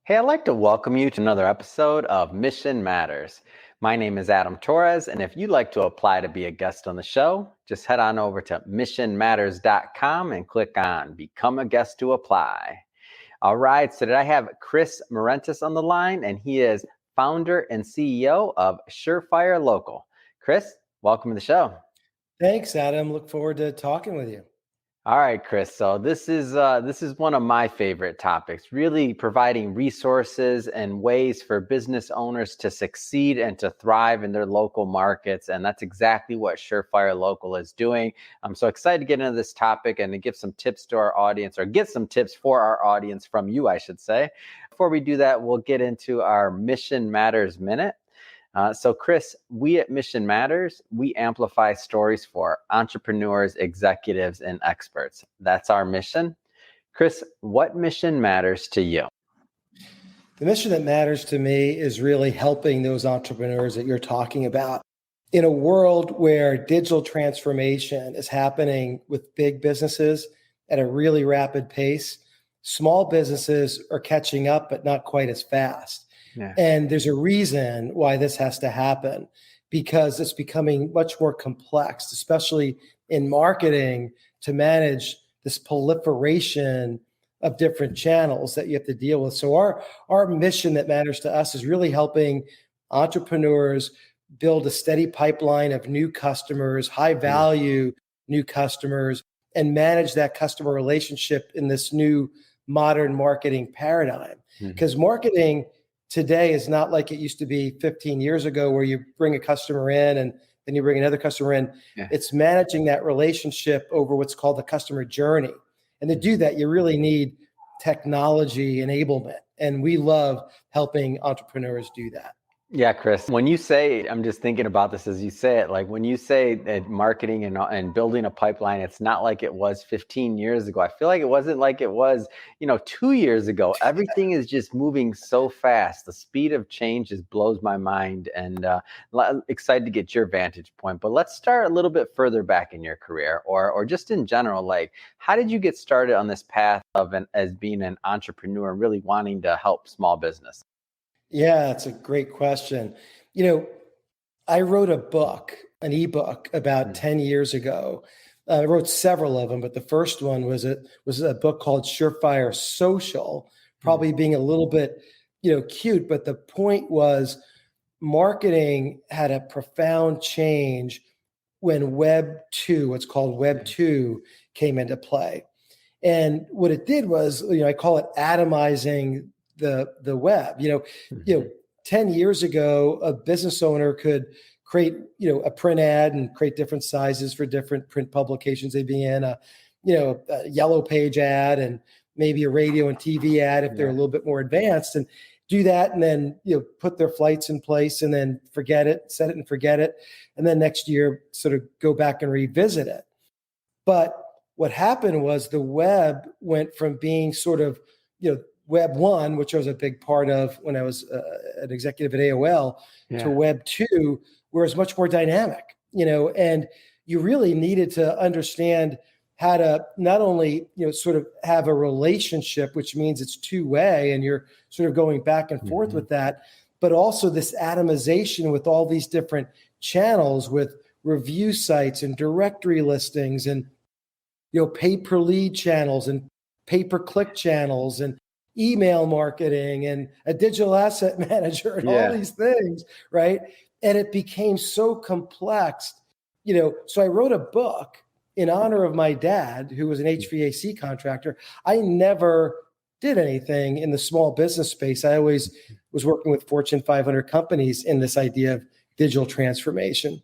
Hey, I'd like to welcome you to another episode of Mission Matters. My name is Adam Torres, and if you'd like to apply to be a guest on the show, just head on over to missionmatters.com and click on Become a Guest to Apply. All right, so today I have Chris Marentis on the line, and he is founder and CEO of Surefire Local. Chris, welcome to the show. Thanks, Adam. Look forward to talking with you. All right, Chris. So this is one of my favorite topics, really providing resources and ways for business owners to succeed and to thrive in their local markets. And that's exactly what Surefire Local is doing. I'm so excited to get into this topic and to give some tips to our audience, or get some tips for our audience from you, I should say. Before we do that, we'll get into our Mission Matters Minute. So Chris, we at Mission Matters, we amplify stories for entrepreneurs, executives, and experts. That's our mission. Chris, what mission matters to you? The mission that matters to me is really helping those entrepreneurs that you're talking about. In a world where digital transformation is happening with big businesses at a really rapid pace, small businesses are catching up, but not quite as fast. Yeah. And there's a reason why this has to happen, because it's becoming much more complex, especially in marketing, to manage this proliferation of different channels that you have to deal with. So our mission that matters to us is really helping entrepreneurs build a steady pipeline of new customers, high value new customers, and manage that customer relationship in this new modern marketing paradigm. Because marketing today is not like it used to be 15 years ago, where you bring a customer in and then you bring another customer in. Yeah. It's managing that relationship over what's called the customer journey. And to do that, you really need technology enablement. And we love helping entrepreneurs do that. Yeah, Chris, when you say, I'm just thinking about this as you say it, like when you say that marketing and building a pipeline, it's not like it was 15 years ago. I feel like it wasn't like it was, 2 years ago. Everything is just moving so fast. The speed of change just blows my mind, and excited to get your vantage point. But let's start a little bit further back in your career, or just in general. Like, how did you get started on this path as being an entrepreneur, really wanting to help small business? Yeah, that's a great question. I wrote a book, an ebook about 10 years ago. I wrote several of them, but the first one was a book called Surefire Social, probably being a little bit, cute. But the point was, marketing had a profound change when Web 2, what's called Web 2, came into play. And what it did was, I call it atomizing the web. 10 years ago, a business owner could create, a print ad and create different sizes for different print publications they'd be in, a yellow page ad, and maybe a radio and TV ad if they're a little bit more advanced, and do that. And then, put their flights in place and then forget it, set it and forget it. And then next year sort of go back and revisit it. But what happened was the web went from being sort of, Web 1, which I was a big part of when I was an executive at AOL, to Web 2, where it's much more dynamic, and you really needed to understand how to not only, sort of have a relationship, which means it's two-way and you're sort of going back and forth with that, but also this atomization with all these different channels, with review sites and directory listings and, pay-per-lead channels and pay-per-click channels and email marketing and a digital asset manager and all these things, right? And it became so complex, so I wrote a book in honor of my dad, who was an HVAC contractor. I never did anything in the small business space. I always was working with Fortune 500 companies in this idea of digital transformation.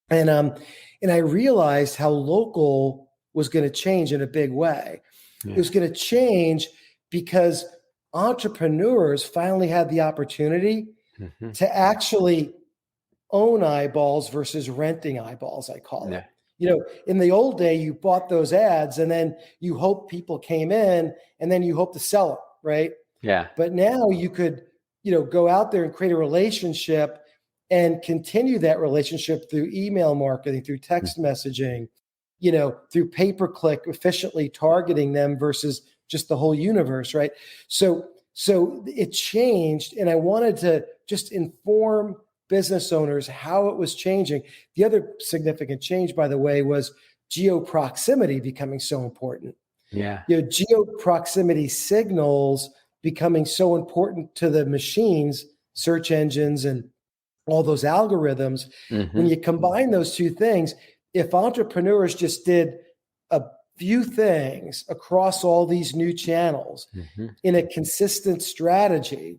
And I realized how local was going to change in a big way. It was going to change because entrepreneurs finally had the opportunity to actually own eyeballs versus renting eyeballs, I call it. In the old day, you bought those ads and then you hope people came in and then you hope to sell them, right? Yeah. But now you could, go out there and create a relationship and continue that relationship through email marketing, through text messaging, through pay-per-click, efficiently targeting them versus just the whole universe, right? So So it changed, and I wanted to just inform business owners how it was changing. The other significant change, by the way, was geo proximity becoming so important. Yeah. Geo proximity signals becoming so important to the machines, search engines, and all those algorithms. When you combine those two things, if entrepreneurs just did a few things across all these new channels in a consistent strategy,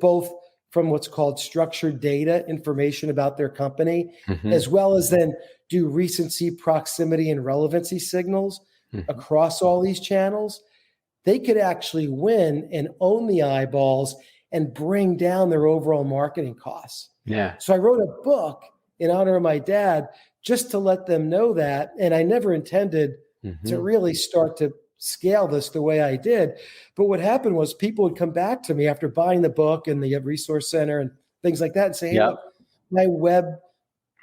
both from what's called structured data information about their company, as well as then do recency, proximity, and relevancy signals across all these channels, they could actually win and own the eyeballs and bring down their overall marketing costs. Yeah. So I wrote a book in honor of my dad just to let them know that. And I never intended to really start to scale this the way I did. But what happened was people would come back to me after buying the book and the resource center and things like that and say, hey, look, my web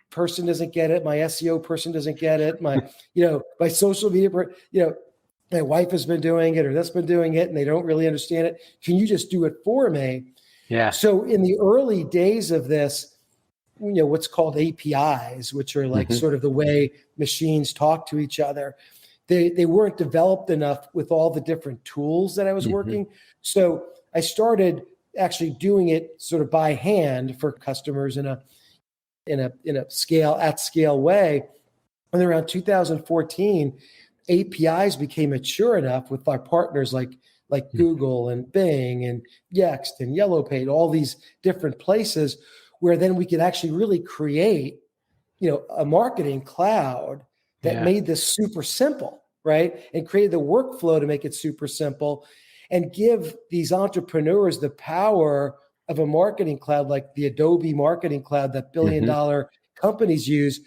person doesn't get it. My SEO person doesn't get it. My, my social media, my wife has been doing it or that's been doing it and they don't really understand it. Can you just do it for me? Yeah. So in the early days of this, what's called APIs, which are like sort of the way machines talk to each other, they weren't developed enough with all the different tools that I was working. So I started actually doing it sort of by hand for customers in a at scale way. And around 2014, APIs became mature enough with our partners like Google and Bing and Yext and Yellow Page, all these different places where then we could actually really create, a marketing cloud that made this super simple, right? And created the workflow to make it super simple and give these entrepreneurs the power of a marketing cloud like the Adobe Marketing Cloud that billion-dollar companies use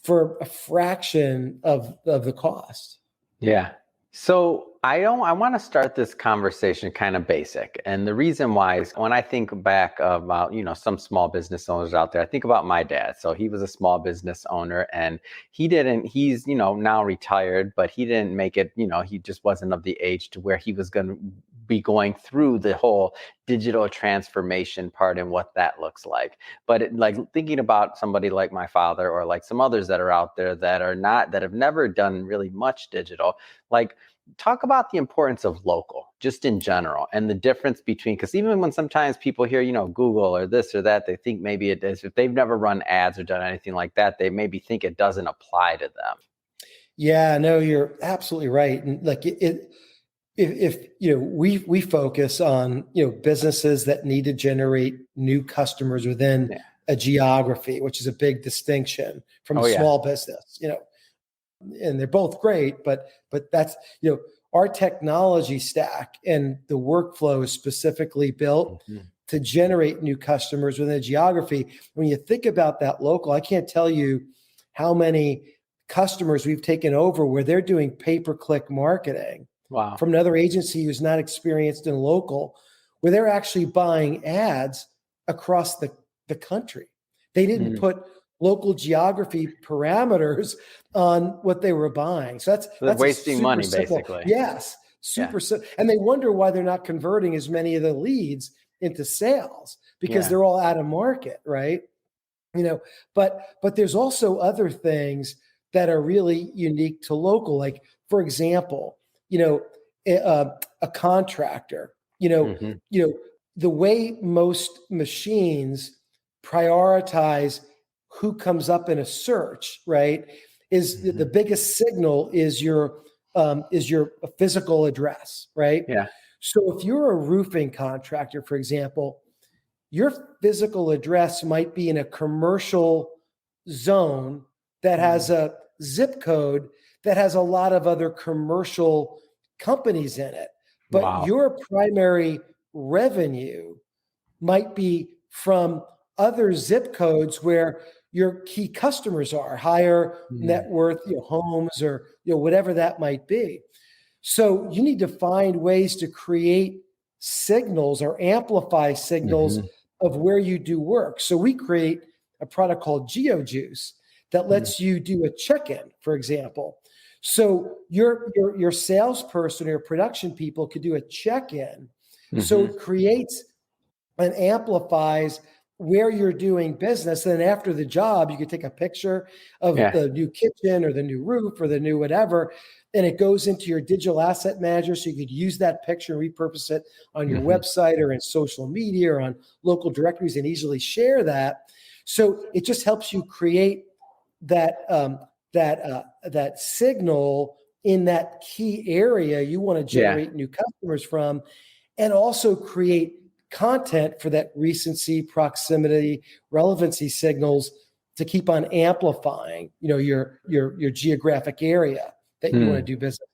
for a fraction of the cost. Yeah. So I want to start this conversation kind of basic. And the reason why is when I think back about, some small business owners out there, I think about my dad. So he was a small business owner and he's, now retired, but he didn't make it, he just wasn't of the age to where he was going to be going through the whole digital transformation part and what that looks like. But like thinking about somebody like my father or like some others that are out there that have never done really much digital, like talk about the importance of local just in general and the difference between, because even when sometimes people hear, Google or this or that, they think maybe it is, if they've never run ads or done anything like that, they maybe think it doesn't apply to them. Yeah, no, you're absolutely right. And like if we focus on businesses that need to generate new customers within a geography, which is a big distinction from small business, and they're both great, but that's our technology stack and the workflow is specifically built to generate new customers within a geography. When you think about that local, I can't tell you how many customers we've taken over where they're doing pay-per-click marketing from another agency who's not experienced in local, where they're actually buying ads across the country. They didn't put local geography parameters on what they were buying. So that's wasting money, simple. basically. Yes, super simple. And they wonder why they're not converting as many of the leads into sales because they're all out of market, right? But there's also other things that are really unique to local. Like, for example, a contractor, the way most machines prioritize who comes up in a search, right, is the biggest signal is your physical address, right? Yeah. So if you're a roofing contractor, for example, your physical address might be in a commercial zone that has a zip code that has a lot of other commercial companies in it. But your primary revenue might be from other zip codes where your key customers are, higher net worth homes or whatever that might be. So you need to find ways to create signals or amplify signals of where you do work. So we create a product called GeoJuice that lets you do a check-in, for example. So your salesperson or your production people could do a check-in So Hmm. it creates and amplifies where you're doing business. And then after the job, you can take a picture of Yeah. the new kitchen or the new roof or the new whatever, and it goes into your digital asset manager. So you could use that picture and repurpose it on your Hmm. website or in social media or on local directories and easily share that. So it just helps you create that signal in that key area you want to Yeah. generate new customers from, and also create content for that recency, proximity, relevancy signals to keep on amplifying, your geographic area that you want to Hmm. do business.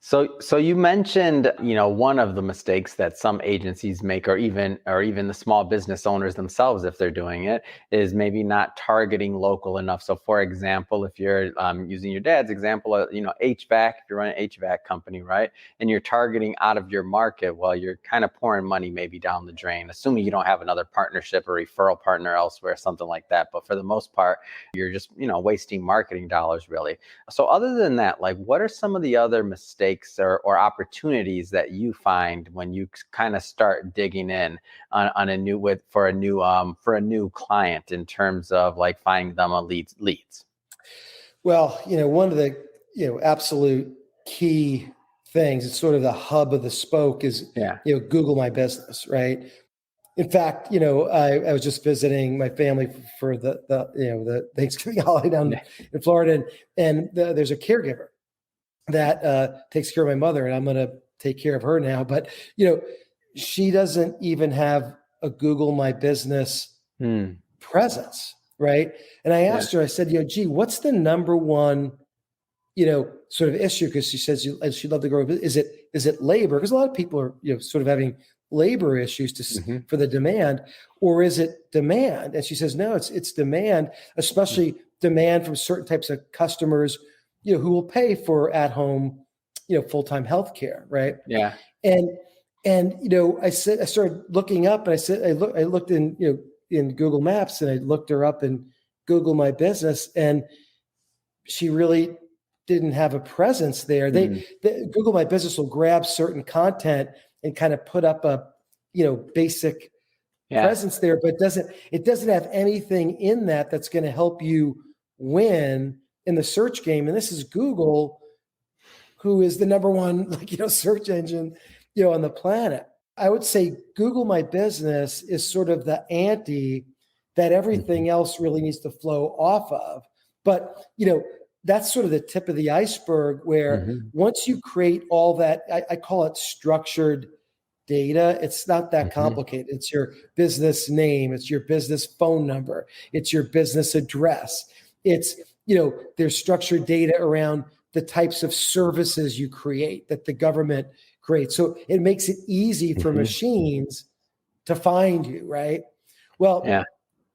So you mentioned, one of the mistakes that some agencies make, or even the small business owners themselves, if they're doing it, is maybe not targeting local enough. So, for example, if you're using your dad's example, HVAC, if you're running an HVAC company, right, and you're targeting out of your market, well, you're kind of pouring money maybe down the drain, assuming you don't have another partnership or referral partner elsewhere, something like that. But for the most part, you're just wasting marketing dollars, really. So other than that, like, what are some of the other mistakes or opportunities that you find when you kind of start digging in on a new with for a new client in terms of like finding them a leads? Well, one of the absolute key things, it's sort of the hub of the spoke, is Yeah. Google My Business, right? In fact, I was just visiting my family for the Thanksgiving holiday down Yeah. in Florida, and there's a caregiver that takes care of my mother, and I'm going to take care of her now. But she doesn't even have a Google My Business Hmm. presence, right? And I Yeah. asked her, I said, gee, what's the number one sort of issue? Because she says she'd love to grow. Is it labor? Because a lot of people are sort of having labor issues Hmm. for the demand, or is it demand? And she says no, it's demand, especially demand from certain types of customers, who will pay for at home, full-time health care, right? Yeah. And I started looking up, and I looked in in Google Maps, and I looked her up in Google My Business, and she really didn't have a presence there. Hmm. Google My Business will grab certain content and kind of put up a basic Yeah. presence there, but it doesn't have anything in that that's going to help you win in the search game. And this is Google, who is the number one search engine on the planet. I would say Google My Business is sort of the ante that Hmm. everything else really needs to flow off of. But that's sort of the tip of the iceberg, where Hmm. once you create all that, I call it structured data. It's not that Hmm. complicated. It's your business name, it's your business phone number, it's your business address. It's, there's structured data around the types of services you create that the government creates. So it makes it easy for Hmm. machines to find you, right? Well, Yeah.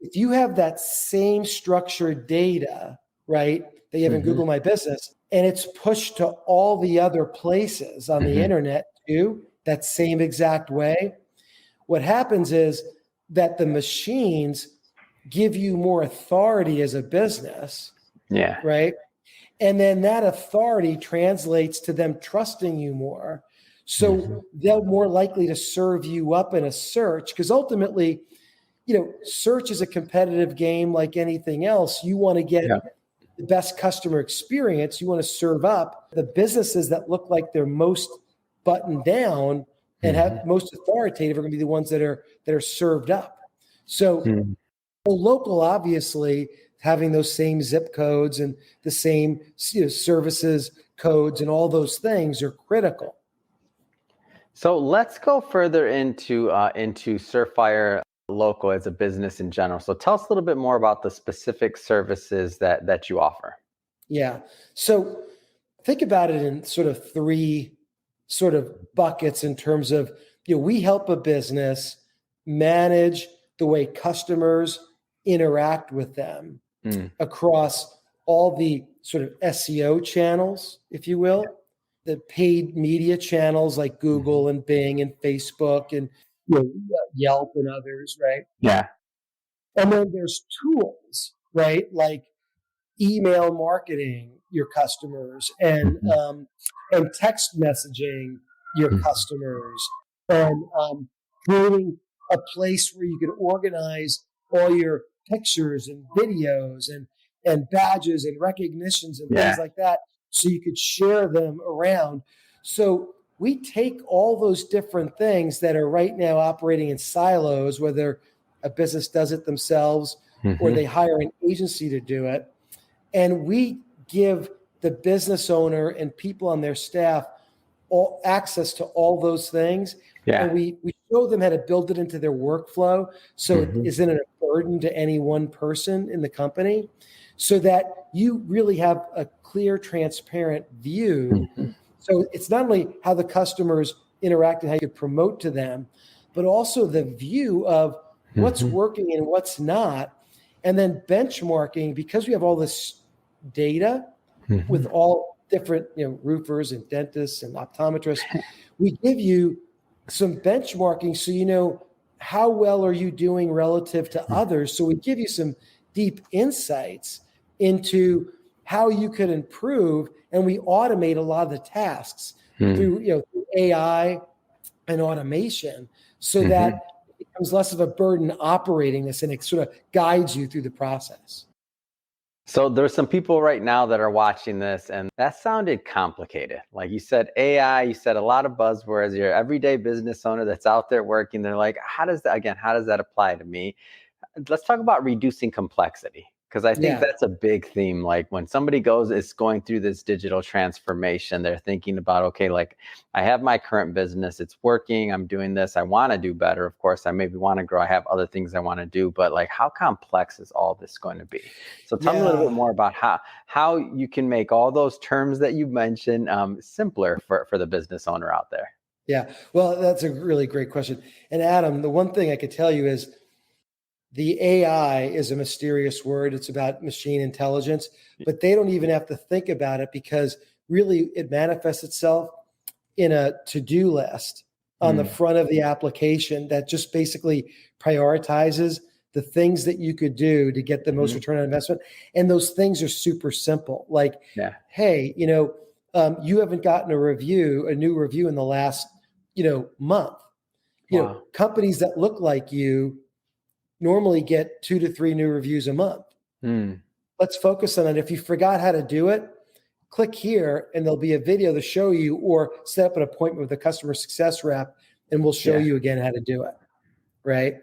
if you have that same structured data, right, that you have in Hmm. Google My Business, and it's pushed to all the other places on the Hmm. internet too, that same exact way, what happens is that the machines give you more authority as a business, Yeah. right? And then that authority translates to them trusting you more. Hmm. So they're more likely to serve you up in a search, because ultimately, search is a competitive game like anything else. You want to get Yeah. the best customer experience. You want to serve up the businesses that look like they're most buttoned down and have Hmm. most authoritative are going to be the ones that are served up. So local, obviously, having those same zip codes and the same services codes and all those things are critical. So let's go further into Surefire Local as a business in general. So tell us a little bit more about the specific services that you offer. Yeah. So think about it in sort of three sort of buckets in terms of, we help a business manage the way customers interact with them Mm. across all the sort of SEO channels, if you will, the paid media channels like Hmm. Google and Bing and Facebook and Yelp and others, right? Yeah. And then there's tools, right? Like email marketing your customers, Hmm. and text messaging your Hmm. customers, and creating a place where you can organize all your pictures and videos and badges and recognitions and things Yeah. like that so you could share them around. So we take all those different things that are right now operating in silos, whether a business does it themselves or Hmm. they hire an agency to do it, and we give the business owner and people on their staff all access to all those things. And Yeah. we show them how to build it into their workflow so it Hmm. isn't a burden to any one person in the company, so that you really have a clear, transparent view. Hmm. So it's not only how the customers interact and how you promote to them, but also the view of what's Hmm. working and what's not. And then benchmarking, because we have all this data with Hmm. all different, roofers and dentists and optometrists, we give you some benchmarking so you know how well are you doing relative to others. So we give you some deep insights into how you could improve, and we automate a lot of the tasks through through AI and automation, so that Hmm. it becomes less of a burden operating this, and it sort of guides you through the process. So there's some people right now that are watching this, and that sounded complicated. Like you said, AI, you said a lot of buzzwords. Your everyday business owner that's out there working, they're like, how does that apply to me? Let's talk about reducing complexity, because I think Yeah. that's a big theme. Like when somebody is going through this digital transformation, they're thinking about, okay, like I have my current business, it's working, I'm doing this, I want to do better. Of course, I maybe want to grow, I have other things I want to do, but like how complex is all this going to be? So tell me a little bit Yeah. more about how you can make all those terms that you mentioned simpler for the business owner out there. Yeah. Well, that's a really great question. And Adam, the one thing I could tell you is the AI is a mysterious word. It's about machine intelligence, but they don't even have to think about it, because really it manifests itself in a to-do list on the Mm, front of the application that just basically prioritizes the things that you could do to get the most mhm. return on investment. And those things are super simple. Like, Yeah. hey, you haven't gotten a new review in the last, month. Wow. Companies that look like you normally get 2 to 3 new reviews a month. Mm, Let's focus on it. If you forgot how to do it, click here and there'll be a video to show you, or set up an appointment with a customer success rep and we'll show yeah. you again how to do it. Right.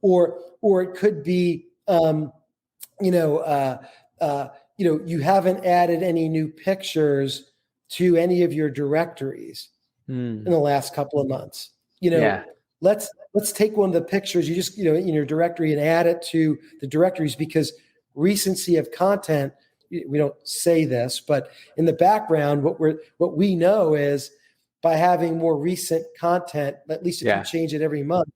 Or it could be, you know, uh, you haven't added any new pictures to any of your directories in Mm, the last couple of months. yeah. Let's take one of the pictures you just, in your directory, and add it to the directories, because recency of content, we don't say this, but in the background, what we know is, by having more recent content, at least if you Yeah. change it every month,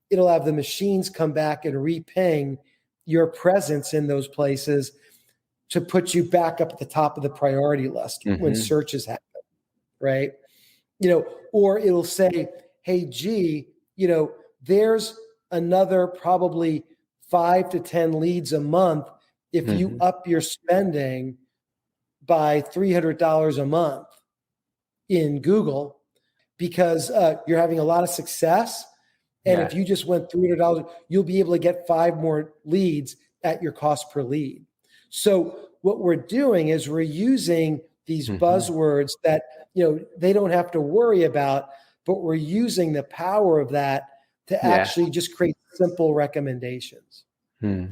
it'll have the machines come back and reping your presence in those places to put you back up at the top of the priority list when Hmm. searches happen, right? Or it'll say, hey, gee, there's another probably 5 to 10 leads a month if you Hmm. up your spending by $300 a month in Google, because you're having a lot of success. And Yeah. if you just went $300, you'll be able to get 5 more leads at your cost per lead. So what we're doing is we're using these Hmm. buzzwords that they don't have to worry about, but we're using the power of that to Yeah. actually just create simple recommendations. Hmm.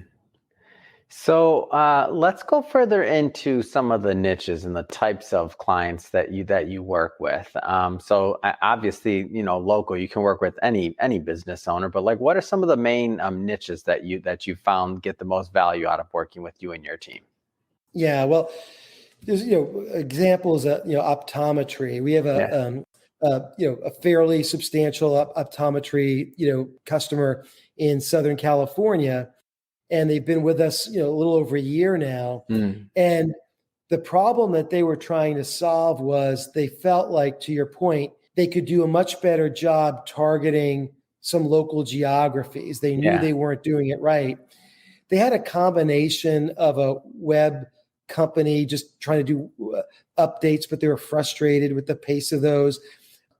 So let's go further into some of the niches and the types of clients that you work with. Obviously, local, you can work with any business owner, but like, what are some of the main niches that you found get the most value out of working with you and your team? Yeah, well, there's examples of optometry. We have Yeah. a fairly substantial optometry customer in Southern California, and they've been with us a little over a year now. Mm, And the problem that they were trying to solve was, they felt like, to your point, they could do a much better job targeting some local geographies. They knew yeah. they weren't doing it right. They had a combination of a web company just trying to do updates, but they were frustrated with the pace of those.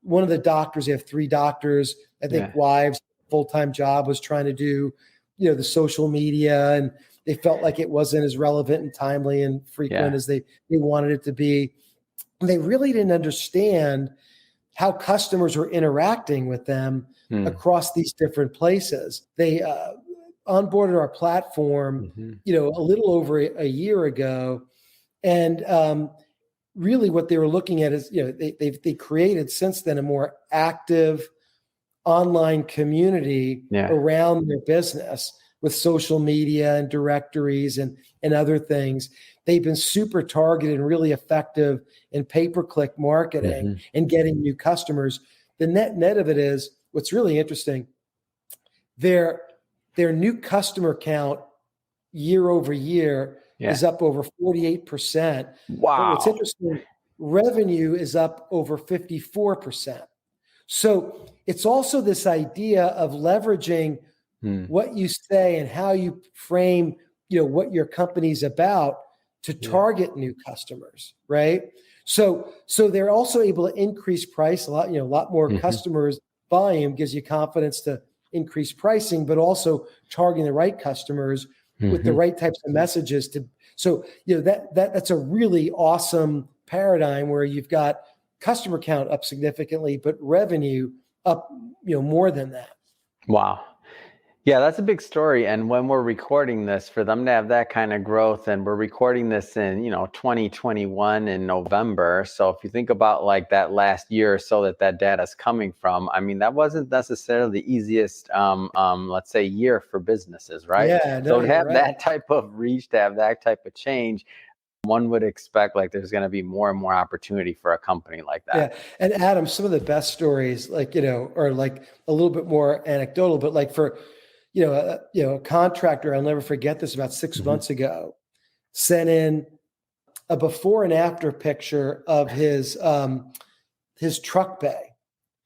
one of the doctors, they have 3 doctors, I think Yeah. wives, full-time job was trying to do, the social media, and they felt like it wasn't as relevant and timely and frequent as they wanted it to be. And they really didn't understand how customers were interacting with them across these different places. They onboarded our platform, a little over a year ago. And really what they were looking at is, they created since then a more active online community around their business with social media and directories and other things. They've been super targeted and really effective in pay-per-click marketing and getting new customers. The net of it is, what's really interesting, their new customer count year over year is up over 48%. Wow. But what's interesting, revenue is up over 54%. So it's also this idea of leveraging what you say and how you frame, what your company's about to target new customers, right? So they're also able to increase price a lot more customers. Volume gives you confidence to increase pricing, but also targeting the right customers with the right types of messages that's a really awesome paradigm where you've got customer count up significantly, but revenue up, more than that. Wow. Yeah, that's a big story. And when we're recording this, for them to have that kind of growth, and we're recording this in, 2021 in November. So if you think about like that last year or so that data is coming from, I mean, that wasn't necessarily the easiest, let's say, year for businesses, right? Yeah, no, so to have right. that type of reach, to have that type of change, one would expect like there's going to be more and more opportunity for a company like that. Yeah. And Adam, some of the best stories, are like a little bit more anecdotal, but like for, a contractor, I'll never forget this, about 6 months ago, sent in a before and after picture of his truck bay.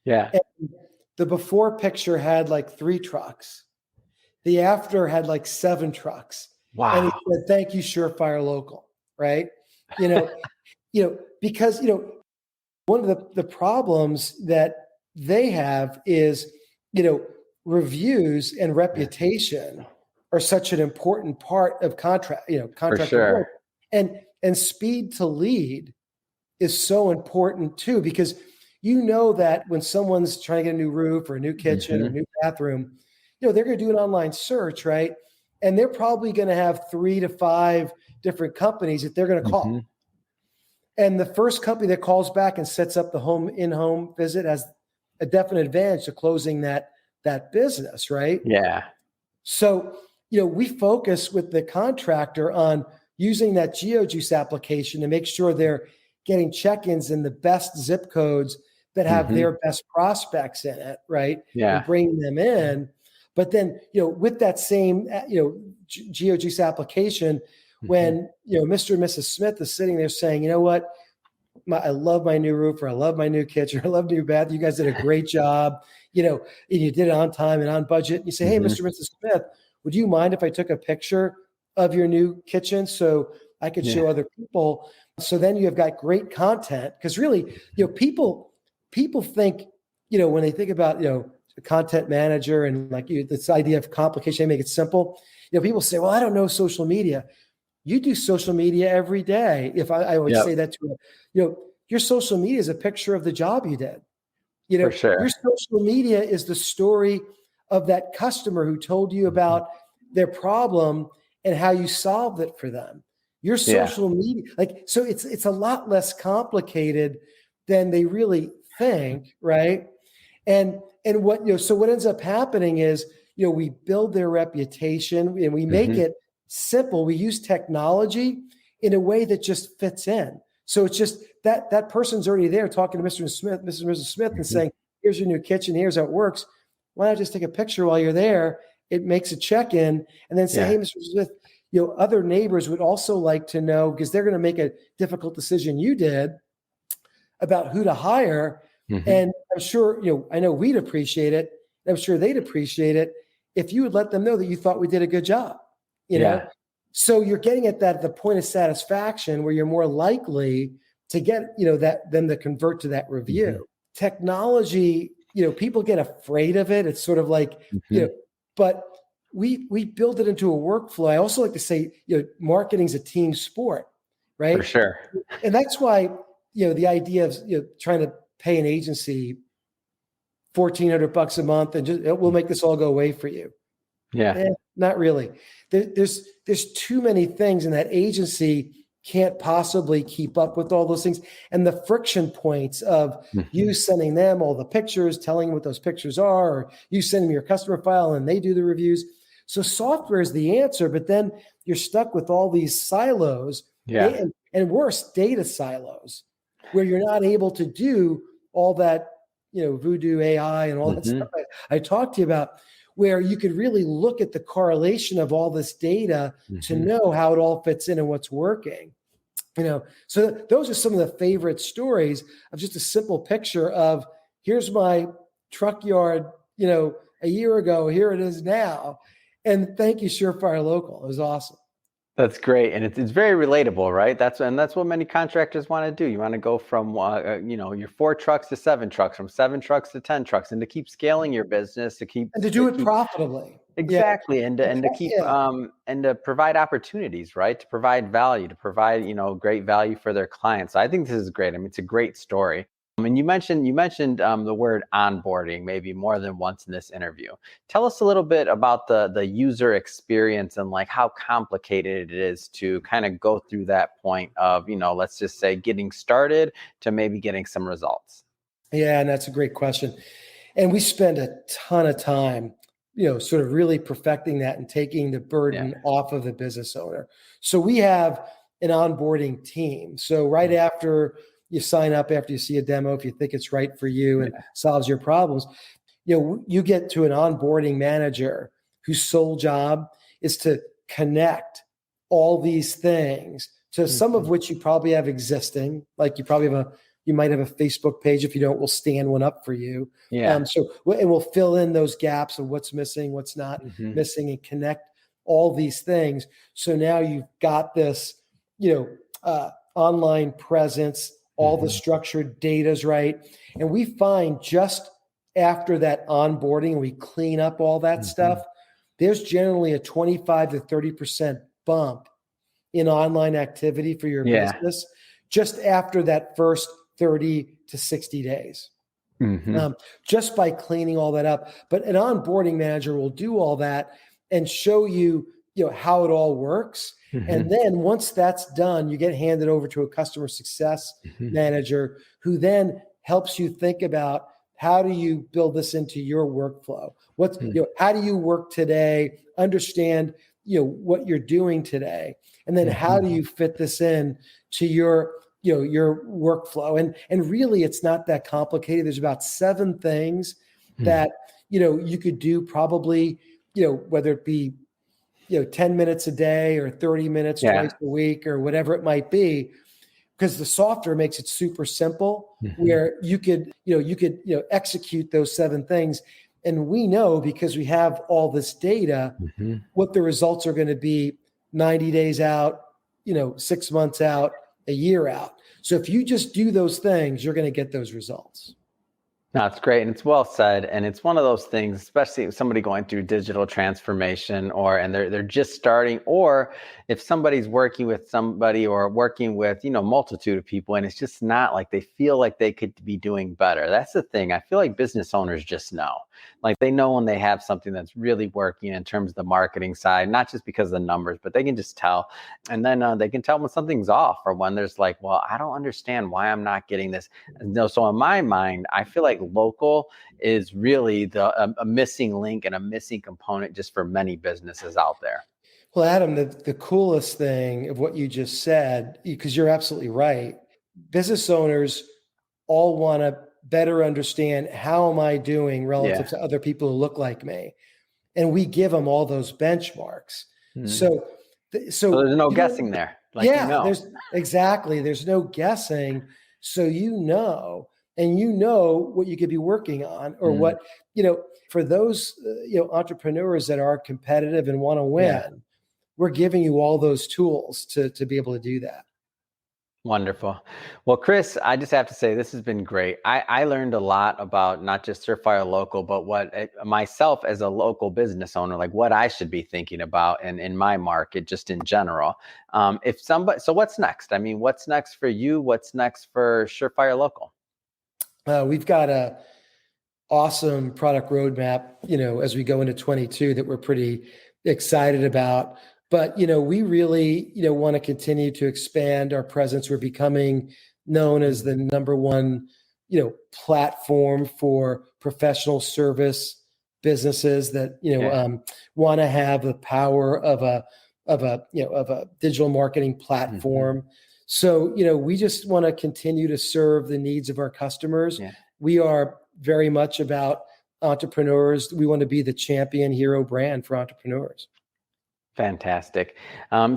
Yeah. And the before picture had like 3 trucks. The after had like 7 trucks. Wow. And he said, "Thank you, Surefire Local." Right. Because, one of the problems that they have is, reviews and reputation are such an important part of contractor work. And speed to lead is so important too, because that when someone's trying to get a new roof or a new kitchen or a new bathroom, they're going to do an online search, right? And they're probably going to have 3 to 5 different companies that they're going to call. And the first company that calls back and sets up the in-home visit has a definite advantage to closing that business, right? Yeah. So, we focus with the contractor on using that GeoJuice application to make sure they're getting check-ins in the best zip codes that have their best prospects in it, right? Yeah. And bringing them in. But then, with that same, GeoJuice application, when, Mr. and Mrs. Smith is sitting there saying, "You know what? I love my new roof, or I love my new kitchen, or I love new bath. You guys did a great job, and you did it on time and on budget." And you say, "Hey, Mr. and Mrs. Smith, would you mind if I took a picture of your new kitchen so I could show other people?" So then you have got great content, because really, people think, when they think about, a content manager and like this idea of complication, they make it simple. People say, "Well, I don't know social media." You do social media every day. If I would say that to your social media is a picture of the job you did. For sure. Your social media is the story of that customer who told you about their problem and how you solved it for them. Your social media, so it's a lot less complicated than they really think, right? And what so what ends up happening is we build their reputation and we make it simple. We use technology in a way that just fits in. So it's just that person's already there talking to Mr. and Smith, Mrs. and Mrs. Smith, and saying, "Here's your new kitchen. Here's how it works. Why not just take a picture while you're there?" It makes a check-in, and then say, "Hey, Mr. Smith, other neighbors would also like to know," because they're going to make a difficult decision you did about who to hire. And I'm sure, I know we'd appreciate it. I'm sure they'd appreciate it if you would let them know that you thought we did a good job. So you're getting at the point of satisfaction where you're more likely to get, them to convert to that review. technology, people get afraid of it. It's sort of like, Mhm. but we build it into a workflow. I also like to say, marketing's a team sport, For right? sure. And that's why, the idea of, trying to pay an agency $1,400 a month and just, we'll make this all go away for you. Yeah. Not really. There's too many things, and that agency can't possibly keep up with all those things. And the friction points of you Mhm. sending them all the pictures, telling them what those pictures are, or you send them your customer file and they do the reviews. So software is the answer, but then you're stuck with all these silos, Yeah. and worse, data silos, where you're not able to do all that, voodoo AI and all that Mhm. stuff I talked to you about, where you could really look at the correlation of all this data to Mhm. know how it all fits in and what's working. So those are some of the favorite stories of just a simple picture of, here's my truck yard, a year ago, here it is now. And thank you, Surefire Local. It was awesome. That's great, and it's very relatable, right? That's what many contractors want to do. You want to go from your 4 trucks to 7 trucks, from 7 trucks to 10 trucks, and to keep scaling your business, And to do it profitably. Yeah. exactly, and to keep Yeah. and to provide opportunities, right? To provide value, to provide great value for their clients. I think this is great. I mean, it's a great story. I mean, you mentioned the word onboarding maybe more than once in this interview. Tell us a little bit about the user experience and like how complicated it is to kind of go through that point of let's just say getting started to maybe getting some results. Yeah, and that's a great question. And we spend a ton of time, sort of really perfecting that and taking the Yeah. burden off of the business owner. So we have an onboarding team. So right Mm. after you sign up, after you see a demo, if you think it's right for you and Yeah. solves your problems, you get to an onboarding manager whose sole job is to connect all these things to some of Mhm. which you probably have existing, like you might have a Facebook page. If you don't, we'll stand one up for you. Yeah. And we'll fill in those gaps of what's missing, what's not Mhm. missing, and connect all these things. So now you've got this, online presence, all the Mhm. structured data's right. And we find just after that onboarding, we clean up all that stuff, Mhm. there's generally a 25 to 30% bump in online activity for your Yeah. business just after that first 30 to 60 days, Mhm. just by cleaning all that up. But an onboarding manager will do all that and show you, how it all works. And Mhm. then once that's done, you get handed over to a customer success Mhm. manager who then helps you think about, how do you build this into your workflow? Mhm. How do you work today? Understand, what you're doing today. And then how do Mhm. you fit this in to your workflow? And really, it's not that complicated. There's about 7 things Mhm. that, you could do probably, whether it be, 10 minutes a day or 30 minutes twice Yeah. a week or whatever it might be, because the software makes it super simple Mhm. where you could execute those 7 things. And we know, because we have all this data, Mhm. what the results are going to be 90 days out, 6 months out, a year out. So if you just do those things, you're going to get those results. No, it's great and it's well said. And it's one of those things, especially if somebody going through digital transformation and they're just starting, or if somebody's working with somebody or working with, multitude of people, and it's just not like they feel like they could be doing better. That's the thing. I feel like business owners just know. Like they know when they have something that's really working in terms of the marketing side, not just because of the numbers, but they can just tell. And then they can tell when something's off or when there's like, well, I don't understand why I'm not getting this. No, so in my mind, I feel like local is really a missing link and a missing component just for many businesses out there. Well, Adam, the coolest thing of what you just said, because you're absolutely right, business owners all want to better understand, how am I doing relative Yeah. to other people who look like me? And we give them all those benchmarks. Mhm. So, So so there's no you don't, guessing there, like yeah, there's no guessing. So, and what you could be working on, or Mm, what, for those, entrepreneurs that are competitive and want to yeah. win, we're giving you all those tools to be able to do that. Wonderful. Well, Chris, I just have to say this has been great. I learned a lot about not just Surefire Local, but what myself as a local business owner, like what I should be thinking about in my market, just in general. If somebody, so what's next? I mean, what's next for you? What's next for Surefire Local? We've got a awesome product roadmap, as we go into 22 that we're pretty excited about. But, we really, want to continue to expand our presence. We're becoming known as the number one, platform for professional service businesses that, want to have the power of a digital marketing platform. Mm-hmm. So, we just want to continue to serve the needs of our customers. Yeah. We are very much about entrepreneurs. We want to be the champion hero brand for entrepreneurs. Fantastic.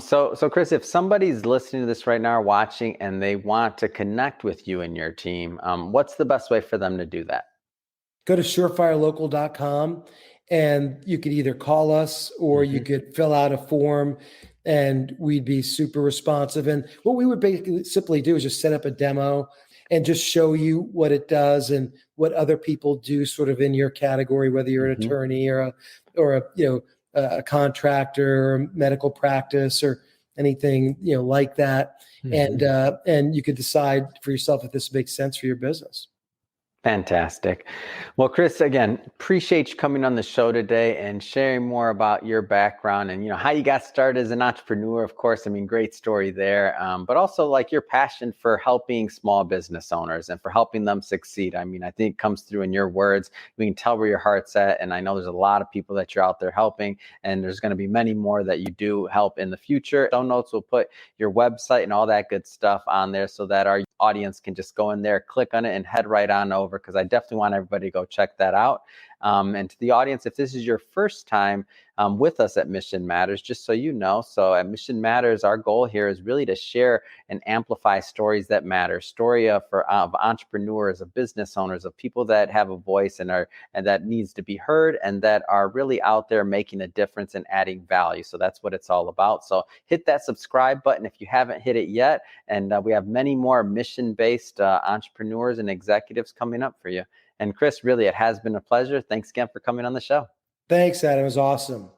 So Chris, if somebody's listening to this right now or watching and they want to connect with you and your team, what's the best way for them to do that? Go to surefirelocal.com and you could either call us or you could fill out a form and we'd be super responsive. And what we would basically simply do is just set up a demo and just show you what it does and what other people do sort of in your category, whether you're an attorney or a contractor or medical practice or anything, like that. And you could decide for yourself if this makes sense for your business. Fantastic. Well, Chris, again, appreciate you coming on the show today and sharing more about your background and how you got started as an entrepreneur. Of course, I mean, great story there, but also like your passion for helping small business owners and for helping them succeed. I mean, I think it comes through in your words. We can tell where your heart's at, and I know there's a lot of people that you're out there helping, and there's going to be many more that you do help in the future. Show notes will put your website and all that good stuff on there so that our audience can just go in there, click on it, and head right on over, because I definitely want everybody to go check that out. And to the audience, if this is your first time with us at Mission Matters, just so you know, so at Mission Matters, our goal here is really to share and amplify stories that matter, story of entrepreneurs, of business owners, of people that have a voice and that needs to be heard and that are really out there making a difference and adding value. So that's what it's all about. So hit that subscribe button if you haven't hit it yet. And we have many more mission-based entrepreneurs and executives coming up for you. And Chris, really, it has been a pleasure. Thanks again for coming on the show. Thanks, Adam. It was awesome.